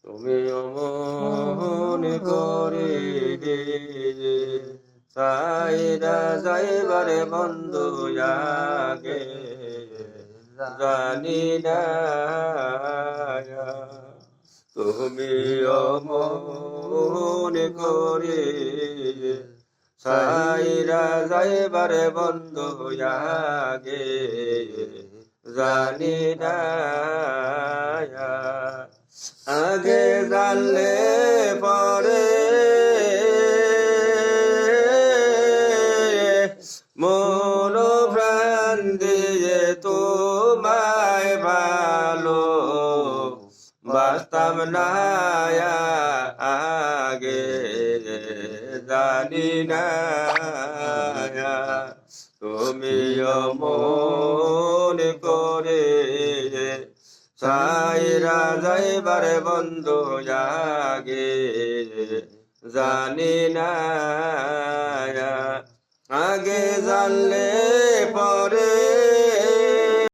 তুমি অমন করে সাইরা যাইবারে বন্ধু আগে জানি না তুমি অমন করে সাইরা যাইবারে বন্ধু আগে জানি না আগে জানলে পরে মন প্রাণ দিয়ে তোমায় ভালো বাস্তব না আগে জানি না তুমি মন করে সাইরা যাইবারে বন্ধু আগে জানি না আগে জানলে পরে